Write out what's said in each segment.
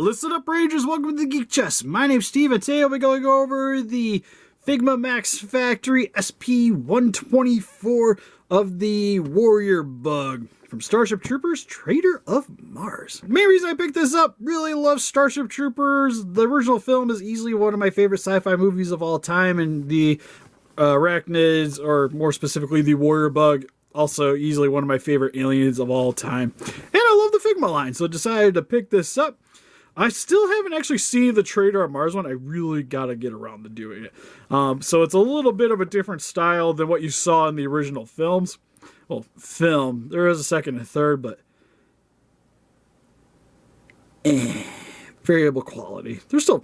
Listen up, Rangers. Welcome to the Geek Chest. My name's Steve, and today I'll be going over the Figma Max Factory SP-124 of the Warrior Bug from Starship Troopers, Traitor of Mars. The main reason I picked this up, really love Starship Troopers. The original film is easily one of my favorite sci-fi movies of all time, and the Arachnids, or more specifically the Warrior Bug, also easily one of my favorite aliens of all time. And I love the Figma line, so I decided to pick this up. I still haven't actually seen the Traitor of Mars one. I really gotta get around to doing it. So it's a little bit of a different style than what you saw in the original films. Well, film. There is a second and third, but variable quality. They're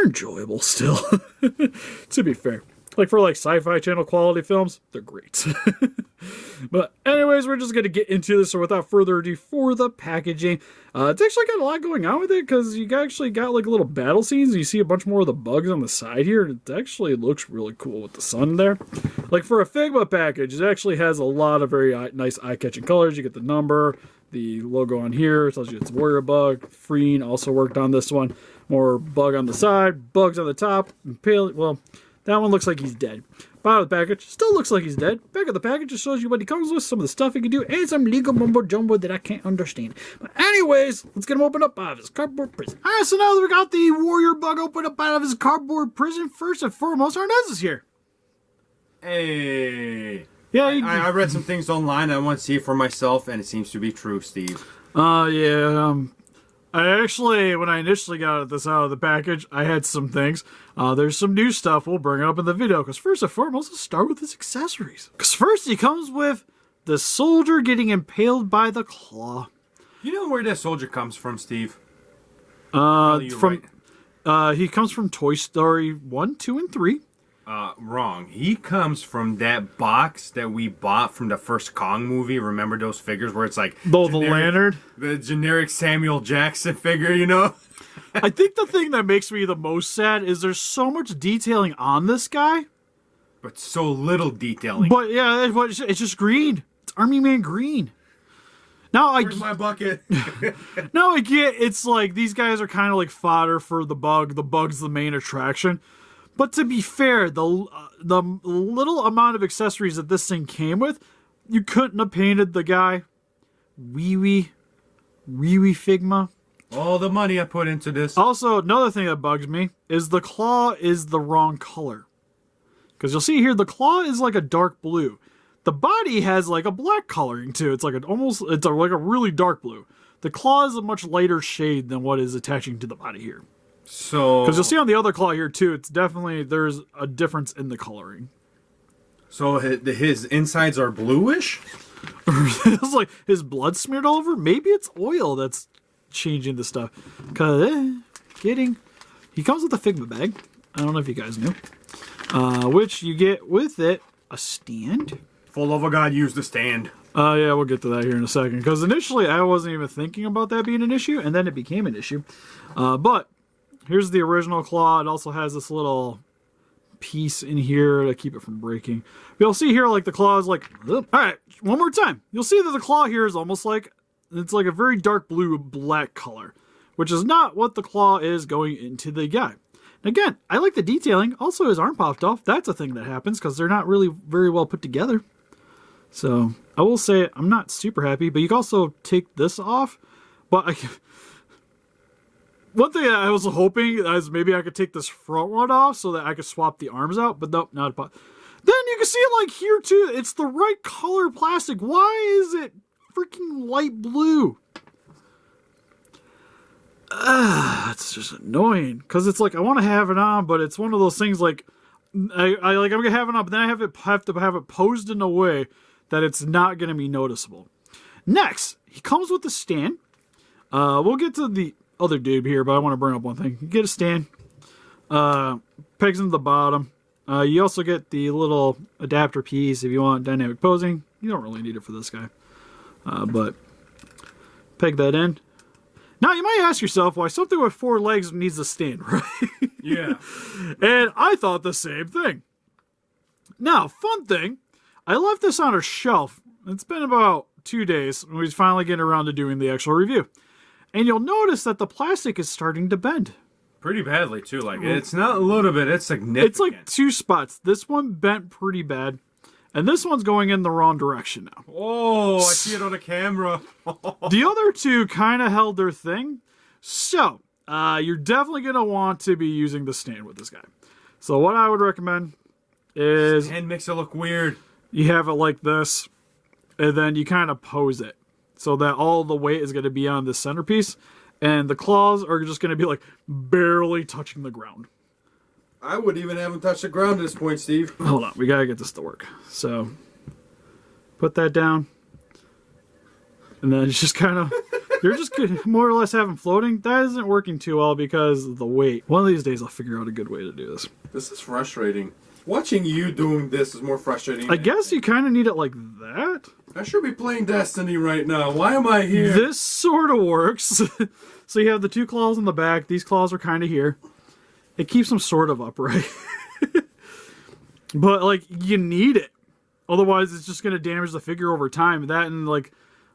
enjoyable still, to be fair. Like for Sci-Fi Channel quality films, they're great. But anyways, we're just going to get into this. So without further ado, for the packaging, it's actually got a lot going on with it because you actually got like little battle scenes. And you see a bunch more of the bugs on the side here. And it actually looks really cool with the sun there. Like for a Figma package, it actually has a lot of very nice eye-catching colors. You get the number, the logo on here. It tells you it's Warrior Bug. Freen also worked on this one. More bug on the side, bugs on the top. Well, that one looks like he's dead. Bottom of the package still looks like he's dead. Back of the package just shows you what he comes with, some of the stuff he can do, and some legal mumbo jumbo that I can't understand. But anyways, let's get him opened up out of his cardboard prison. Alright, so now that we got the Warrior Bug opened up out of his cardboard prison, first and foremost, Arnes is here. Hey. Yeah, I read some things online. I want to see it for myself, and it seems to be true, Steve. I actually, when I initially got this out of the package, I had some things. There's some new stuff. We'll bring it up in the video. Because first and foremost, let's start with his accessories. Because first, he comes with the soldier getting impaled by the claw. You know where that soldier comes from, Steve? He comes from Toy Story 1, 2, and 3. Wrong. He comes from that box that we bought from the first Kong movie. Remember those figures where it's like... The lantern? The generic Samuel Jackson figure, you know? I think the thing that makes me the most sad is there's so much detailing on this guy. But so little detailing. But yeah, it's just green. It's Army Man green. Now, Where's my bucket? Now I get it's like these guys are kind of like fodder for the bug. The bug's the main attraction. But to be fair, the little amount of accessories that this thing came with, you couldn't have painted the guy. Wee Figma. All the money I put into this. Also, another thing that bugs me is the claw is the wrong color. Because you'll see here, the claw is like a dark blue. The body has like a black coloring too. It's like like a really dark blue. The claw is a much lighter shade than what is attaching to the body here. So, because you'll see on the other claw here too, it's definitely, there's a difference in the coloring. So his insides are bluish? It's like his blood smeared all over. Maybe it's oil that's changing the stuff. Cause he comes with a Figma bag. I don't know if you guys knew. Which you get with it a stand. For love of God, use the stand. Yeah, we'll get to that here in a second. Because initially I wasn't even thinking about that being an issue, and then it became an issue. But here's the original claw. It also has this little piece in here to keep it from breaking. You'll see here, like, the claw is like... Alright, one more time. You'll see that the claw here is almost like... It's like a very dark blue, black color. Which is not what the claw is going into the guy. And again, I like the detailing. Also, his arm popped off. That's a thing that happens, because they're not really very well put together. So, I will say, I'm not super happy. But you can also take this off. But one thing I was hoping is maybe I could take this front one off so that I could swap the arms out, but nope, not a pot. Then you can see it like here too. It's the right color plastic. Why is it freaking light blue? It's just annoying because it's like I want to have it on, but it's one of those things like I'm gonna have it on, but then I have to have it posed in a way that it's not gonna be noticeable. Next, he comes with the stand. We'll get to the other dude here, but I want to bring up one thing. You get a stand, pegs into the bottom. You also get the little adapter piece if you want dynamic posing. You don't really need it for this guy, but peg that in. Now you might ask yourself why something with 4 legs needs a stand, right? Yeah. And I thought the same thing. Now, fun thing, I left this on a shelf. It's been about 2 days, and we're finally getting around to doing the actual review. And you'll notice that the plastic is starting to bend. Pretty badly, too. Like, it's not a little bit, it's significant. It's like 2 spots. This one bent pretty bad. And this one's going in the wrong direction now. Oh, I see it on the camera. The other 2 kind of held their thing. So, you're definitely going to want to be using the stand with this guy. So what I would recommend is... Stand makes it look weird. You have it like this, and then you kind of pose it. So that all the weight is going to be on the centerpiece. And the claws are just going to be like barely touching the ground. I would even have him touch the ground at this point, Steve. Hold on, we gotta get this to work. So, put that down. And then it's just kind of, you're just more or less having floating. That isn't working too well because of the weight. One of these days I'll figure out a good way to do this. This is frustrating. Watching you doing this is more frustrating. I guess you kind of need it like that. I should be playing Destiny right now. Why am I here? This sort of works. So you have the 2 claws on the back. These claws are kind of here. It keeps them sort of upright. But, like, you need it. Otherwise, it's just going to damage the figure over time. That and, like,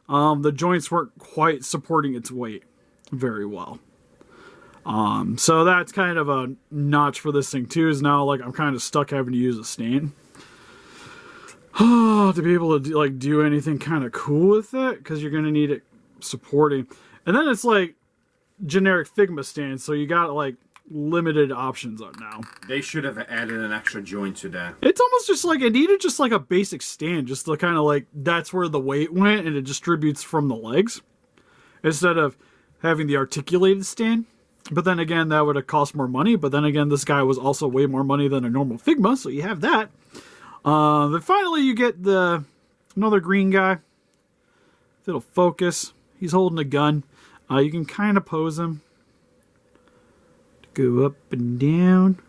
the joints weren't quite supporting its weight very well. So that's kind of a notch for this thing, too, is now, like, I'm kind of stuck having to use a stand. To be able to, do anything kind of cool with it, because you're going to need it supporting. And then it's, like, generic Figma stand, so you got, like, limited options on now. They should have added an extra joint to that. It's almost just like it needed just like a basic stand, just to kind of like that's where the weight went and it distributes from the legs instead of having the articulated stand. But then again, that would have cost more money. But then again, this guy was also way more money than a normal Figma, so you have that. Then finally, you get another green guy. If it'll focus, he's holding a gun. You can kind of pose him. Go up and down.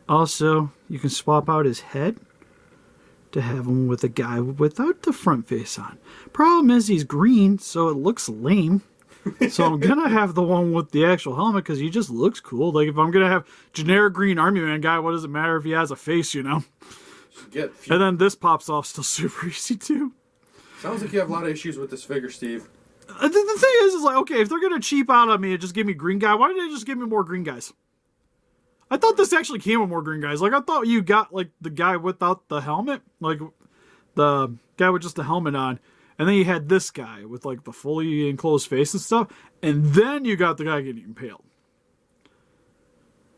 Also, you can swap out his head to have him with a guy without the front face on. Problem is he's green, so it looks lame. So I'm going to have the one with the actual helmet because he just looks cool. Like, if I'm going to have generic green army man guy, what does it matter if he has a face, you know? And then this pops off still super easy, too. Sounds like you have a lot of issues with this figure, Steve. The thing is like, okay, if they're going to cheap out on me and just give me green guy, why didn't they just give me more green guys? I thought this actually came with more green guys. Like, I thought you got, like, the guy without the helmet. Like, the guy with just the helmet on. And then you had this guy with, like, the fully enclosed face and stuff. And then you got the guy getting impaled.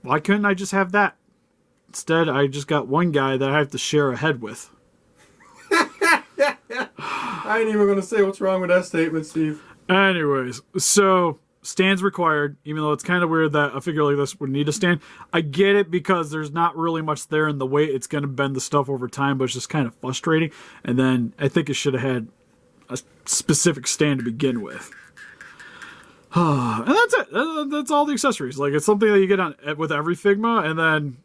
Why couldn't I just have that? Instead, I just got one guy that I have to share a head with. I ain't even going to say what's wrong with that statement, Steve. Anyways, so... stands required, even though it's kind of weird that a figure like this would need a stand. I get it because there's not really much there in the way it's going to bend the stuff over time, but it's just kind of frustrating. And then I think it should have had a specific stand to begin with. And that's it. That's all the accessories. Like, it's something that you get on with every Figma, and then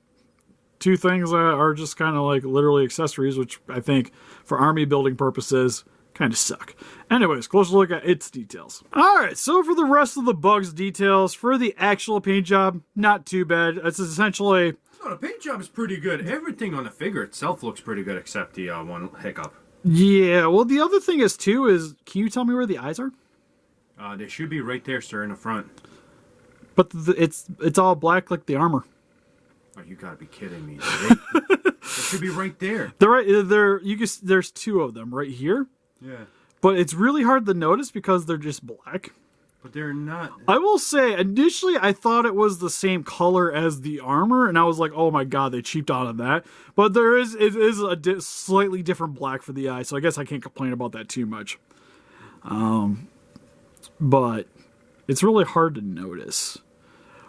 2 things that are just kind of like literally accessories, which I think for army building purposes kind of suck. Anyways, closer look at its details. Alright, so for the rest of the bug's details, for the actual paint job, not too bad. It's essentially... No, the paint job is pretty good. Everything on the figure itself looks pretty good except the one hiccup. Yeah, well the other thing is too is, can you tell me where the eyes are? They should be right there, sir, in the front. But it's all black like the armor. Oh, you gotta be kidding me. They should be right there. They're right there. There's 2 of them right here. Yeah. But it's really hard to notice because they're just black. But they're not. I will say, initially I thought it was the same color as the armor, and I was like, oh my god, they cheaped out on that. But it is a slightly different black for the eye, so I guess I can't complain about that too much. But it's really hard to notice.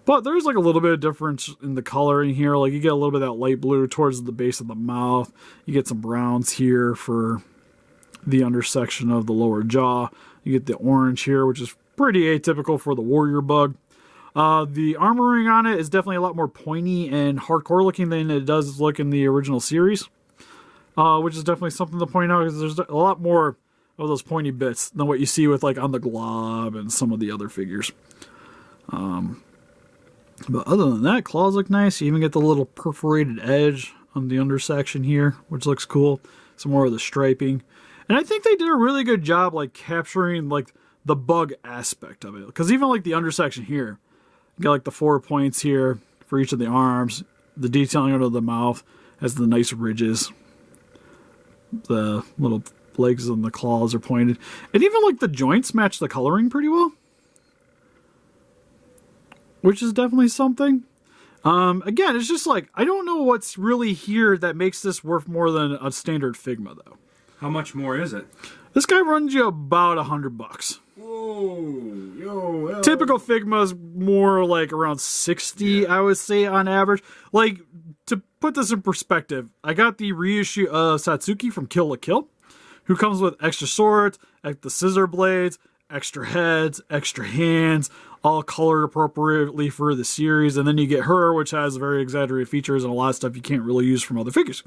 But there's like a little bit of difference in the coloring here. Like, you get a little bit of that light blue towards the base of the mouth. You get some browns here for the undersection of the lower jaw. You get the orange here, which is pretty atypical for the Warrior Bug. The armoring on it is definitely a lot more pointy and hardcore looking than it does look in the original series. Which is definitely something to point out, because there's a lot more of those pointy bits than what you see with like on the Glob and some of the other figures. But other than that, claws look nice. You even get the little perforated edge on the undersection here, which looks cool. Some more of the striping. And I think they did a really good job, like, capturing, like, the bug aspect of it. Because even like the undersection here, you got like the 4 points here for each of the arms. The detailing under the mouth has the nice ridges. The little legs and the claws are pointed. And even like the joints match the coloring pretty well. Which is definitely something. Again, it's just like, I don't know what's really here that makes this worth more than a standard Figma, though. How much more is it? This guy runs you about $100. Whoa, yo. Typical Figma's more like around 60, I would say, on average. Like, to put this in perspective, I got the reissue of Satsuki from Kill la Kill, who comes with extra swords, the scissor blades, extra heads, extra hands, all colored appropriately for the series. And then you get her, which has very exaggerated features and a lot of stuff you can't really use from other figures.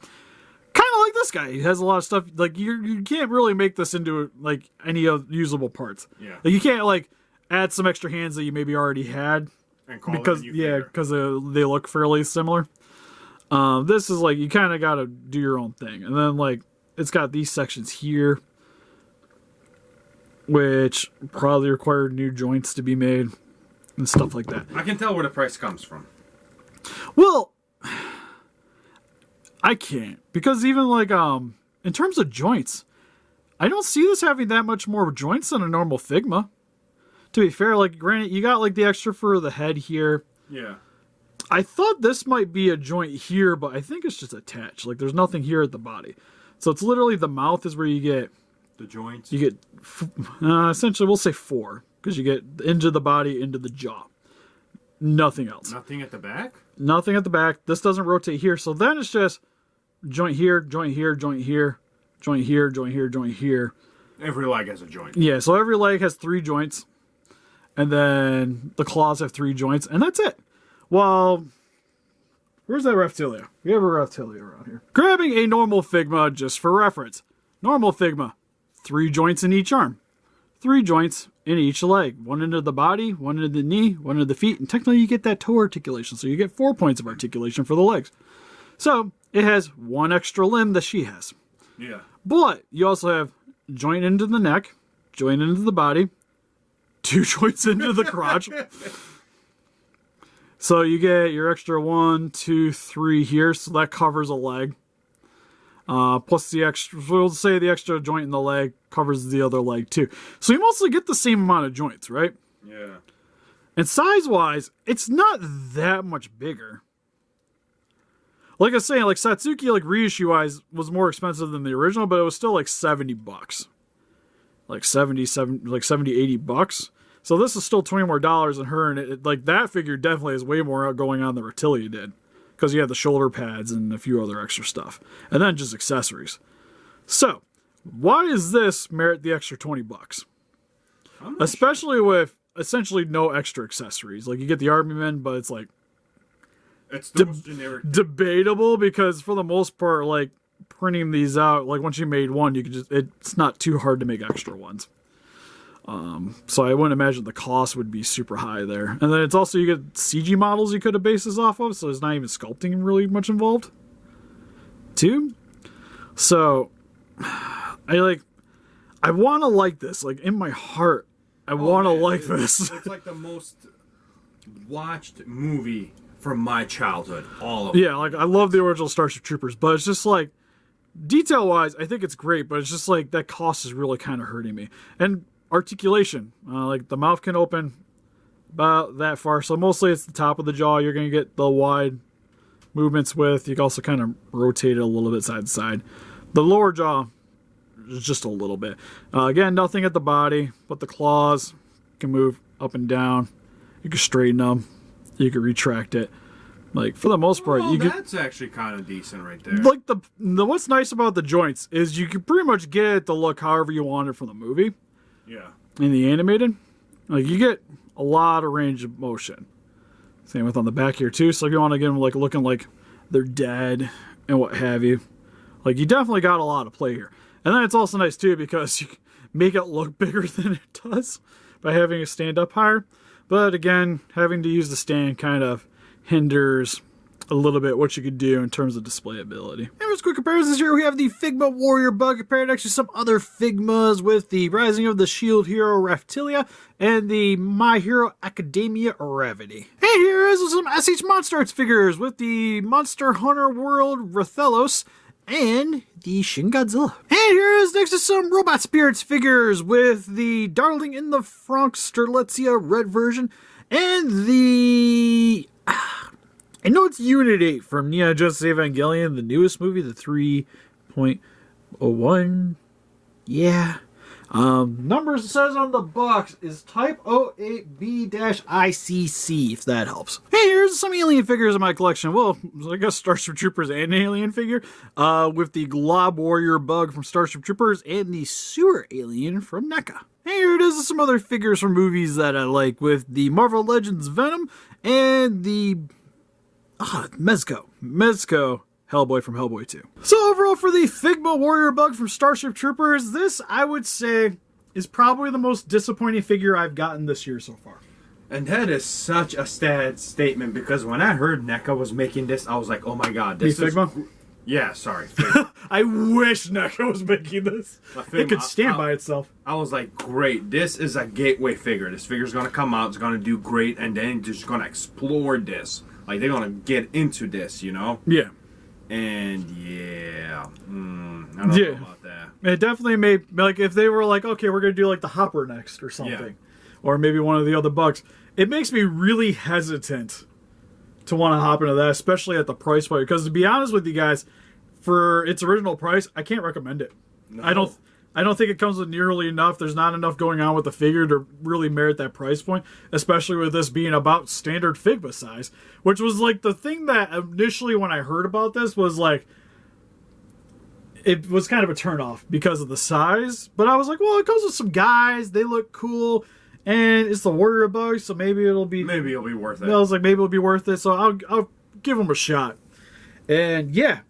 Kind of like this guy. He has a lot of stuff, like, you can't really make this into, like, any of usable parts. Yeah. Like, you can't, like, add some extra hands that you maybe already had. And call Because, it a new figure. because they look fairly similar. This is, like, you kind of got to do your own thing. And then, like, it's got these sections here, which probably require new joints to be made and stuff like that. I can tell where the price comes from. Well, I can't, because even like in terms of joints, I don't see this having that much more joints than a normal Figma. To be fair, like, granted, you got like the extra for the head here. Yeah. I thought this might be a joint here, but I think it's just attached. Like, there's nothing here at the body, so it's literally the mouth is where you get the joints. You get essentially, we'll say 4, because you get into the body, into the jaw. Nothing else. Nothing at the back? Nothing at the back. This doesn't rotate here. So then it's just joint here, joint here, joint here, joint here, joint here, joint here. Every leg has a joint. Yeah, so every leg has 3 joints. And then the claws have 3 joints. And that's it. Well, where's that Reptilia? We have a Reptilia around here. Grabbing a normal Figma just for reference. Normal Figma. 3 joints in each arm. 3 joints in each leg. 1 into the body, 1 into the knee, 1 into the feet. And technically you get that toe articulation. So you get 4 points of articulation for the legs. So it has 1 extra limb that she has. Yeah. But you also have joint into the neck, joint into the body, 2 joints into the crotch. So you get your extra 1, 2, 3 here. So that covers a leg. Plus the extra, we'll say the extra joint in the leg covers the other leg too. So you mostly get the same amount of joints, right? Yeah. And size-wise, it's not that much bigger. Like I was saying, like Satsuki, like reissue-wise, was more expensive than the original, but it was still like $70. Like 70, 80 bucks. So this is still $20 more than her, and it, like that figure definitely has way more going on than Reptilia did. Because you have the shoulder pads and a few other extra stuff. And then just accessories. So, why does this merit the extra $20? Especially with essentially no extra accessories. Like, you get the Army Men, but it's like... It's the most generic. Debatable, because for the most part, like, printing these out, like, once you made one, you could just... It's not too hard to make extra ones. So I wouldn't imagine the cost would be super high there. And then it's also, you get CG models you could have based this off of, so there's not even sculpting really much involved. Too. So, I want to like this. Like, in my heart, I want to like this. It's like the most watched movie from my childhood. All of it. Yeah, like, I love the original Starship Troopers, but it's just like, detail-wise, I think it's great, but it's just like, that cost is really kind of hurting me. And articulation, like the mouth can open about that far, so mostly it's the top of the jaw you're going to get the wide movements with. You can also kind of rotate it a little bit side to side. The lower jaw is just a little bit. Again, nothing at the body, but the claws can move up and down. You can straighten them. You can retract it. Like, for the most part, that's actually kind of decent right there. Like, the what's nice about the joints is you can pretty much get it to look however you want it from the movie. Yeah. In the animated, like, you get a lot of range of motion. Same with on the back here too. So if you want to get them like looking like they're dead and what have you, like, you definitely got a lot of play here. And then it's also nice too because you can make it look bigger than it does by having it stand up higher. But again, having to use the stand kind of hinders a little bit what you could do in terms of display ability. And for quick comparisons here, we have the Figma Warrior Bug compared to some other Figmas with the Rising of the Shield Hero Raphtilia and the My Hero Academia Ravity. And here is some SH Monster Arts figures with the Monster Hunter World Rathalos and the Shin Godzilla. And here is next to some Robot Spirits figures with the Darling in the Frank Sterletzia red version and the... I know it's Unit 8 from Neon Genesis Evangelion, the newest movie, the 3.01. Yeah. Numbers it says on the box is Type 08B-ICC, if that helps. Hey, here's some alien figures in my collection. Well, I guess Starship Troopers and an alien figure. With the Glob Warrior Bug from Starship Troopers and the Sewer Alien from NECA. And here it is, some other figures from movies that I like with the Marvel Legends Venom and the... Mezco Hellboy from Hellboy 2. So overall for the Figma Warrior Bug from Starship Troopers, this I would say is probably the most disappointing figure I've gotten this year so far. And that is such a sad statement because when I heard NECA was making this, I was like, oh my god, this is... Figma? Yeah, sorry. Figma. I wish NECA was making this. It could stand by itself. I was like, great, this is a gateway figure. This figure's going to come out, it's going to do great, and then just going to explore this. Like, they're going to get into this, you know? Yeah. And, yeah. I don't know about that. It definitely made... Like, if they were like, okay, we're going to do, like, the Hopper next or something. Yeah. Or maybe one of the other bugs. It makes me really hesitant to want to hop into that, especially at the price point. Because, to be honest with you guys, for its original price, I can't recommend it. No. I don't think it comes with nearly enough. There's not enough going on with the figure to really merit that price point, especially with this being about standard Figma size, which was like the thing that initially when I heard about this was like, it was kind of a turnoff because of the size, but I was like, well, it goes with some guys, they look cool, and it's the Warrior Bug, so maybe it'll be worth it. I was like, maybe it'll be worth it, so I'll give them a shot. And yeah,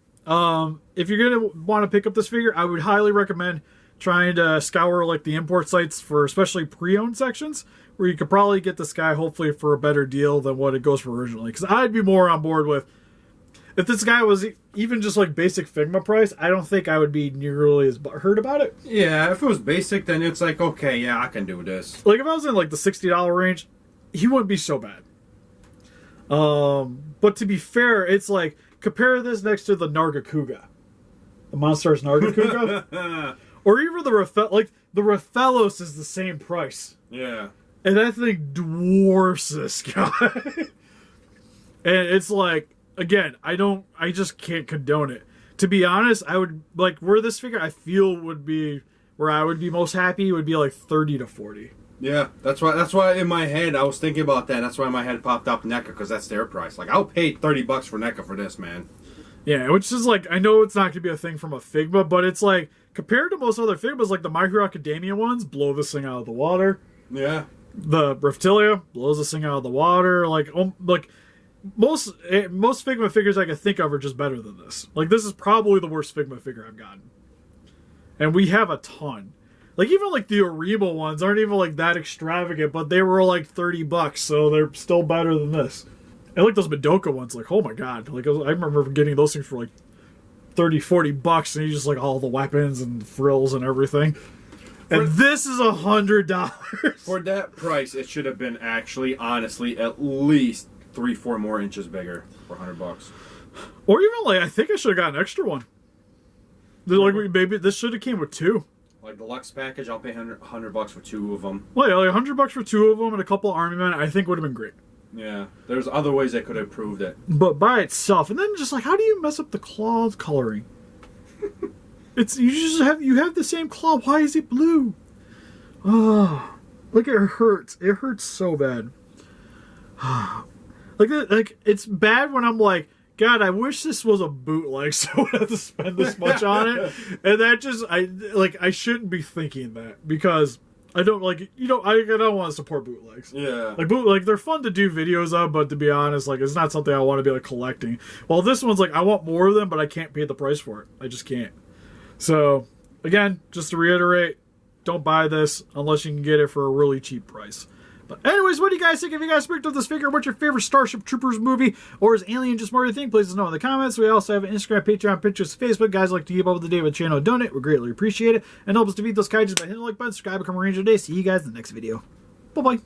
if you're gonna want to pick up this figure, I would highly recommend trying to scour like the import sites for especially pre-owned sections where you could probably get this guy hopefully for a better deal than what it goes for originally. Because I'd be more on board with, if this guy was even just like basic Figma price, I don't think I would be nearly as hurt about it. Yeah, if it was basic, then it's like, okay, yeah, I can do this. Like if I was in like the $60 range, he wouldn't be so bad. But to be fair, it's like, compare this next to the Nargacuga. The Monstars Nargacuga. Or even the Rathalos is the same price. Yeah. And that thing dwarfs this guy. And it's like, again, I just can't condone it. To be honest, I would, like, where this figure I feel would be, where I would be most happy would be like 30 to 40. Yeah, that's why in my head, I was thinking about that. That's why in my head popped up NECA, because that's their price. Like, I'll pay $30 for NECA for this, man. Yeah, which is like, I know it's not going to be a thing from a Figma, but it's like, compared to most other Figmas, like the My Hero Academia ones, blow this thing out of the water. Yeah. The Raphtilia blows this thing out of the water. Like most Figma figures I can think of are just better than this. Like, this is probably the worst Figma figure I've gotten. And we have a ton. Like, even like the Oribo ones aren't even like that extravagant, but they were like $30, so they're still better than this. And like those Madoka ones, like, oh my god. Like, I remember getting those things for like $30-40, and you just like all the weapons and frills and everything. And this is $100. For that price, it should have been actually, honestly, at least 3-4 more inches bigger for $100. Or even like, I think I should have got an extra one. Like, maybe this should have came with two. Like deluxe package, I'll pay $100 for 2 of them. Well, yeah, like $100 for 2 of them and a couple army men, I think would have been great. Yeah, there's other ways they could have improved it. But by itself, and then just like, how do you mess up the claw coloring? You have the same claw. Why is it blue? Oh, like it hurts. It hurts so bad. like it's bad when I'm like, God, I wish this was a bootleg, so I wouldn't have to spend this much on it. And that just, I shouldn't be thinking that, because I don't I don't want to support bootlegs. Yeah. Like they're fun to do videos of, but to be honest, like, it's not something I want to be like collecting. Well, this one's like, I want more of them, but I can't pay the price for it. I just can't. So, again, just to reiterate, don't buy this unless you can get it for a really cheap price. But anyways, what do you guys think? If you guys picked up this figure, what's your favorite Starship Troopers movie? Or is Alien just more your thing? Please let us know in the comments. We also have an Instagram, Patreon, Pinterest, Facebook. Guys like to keep up with the day with the channel, donate. We greatly appreciate it. And help us defeat those kaijus by hitting the like button, subscribe, become a ranger today. See you guys in the next video. Bye-bye.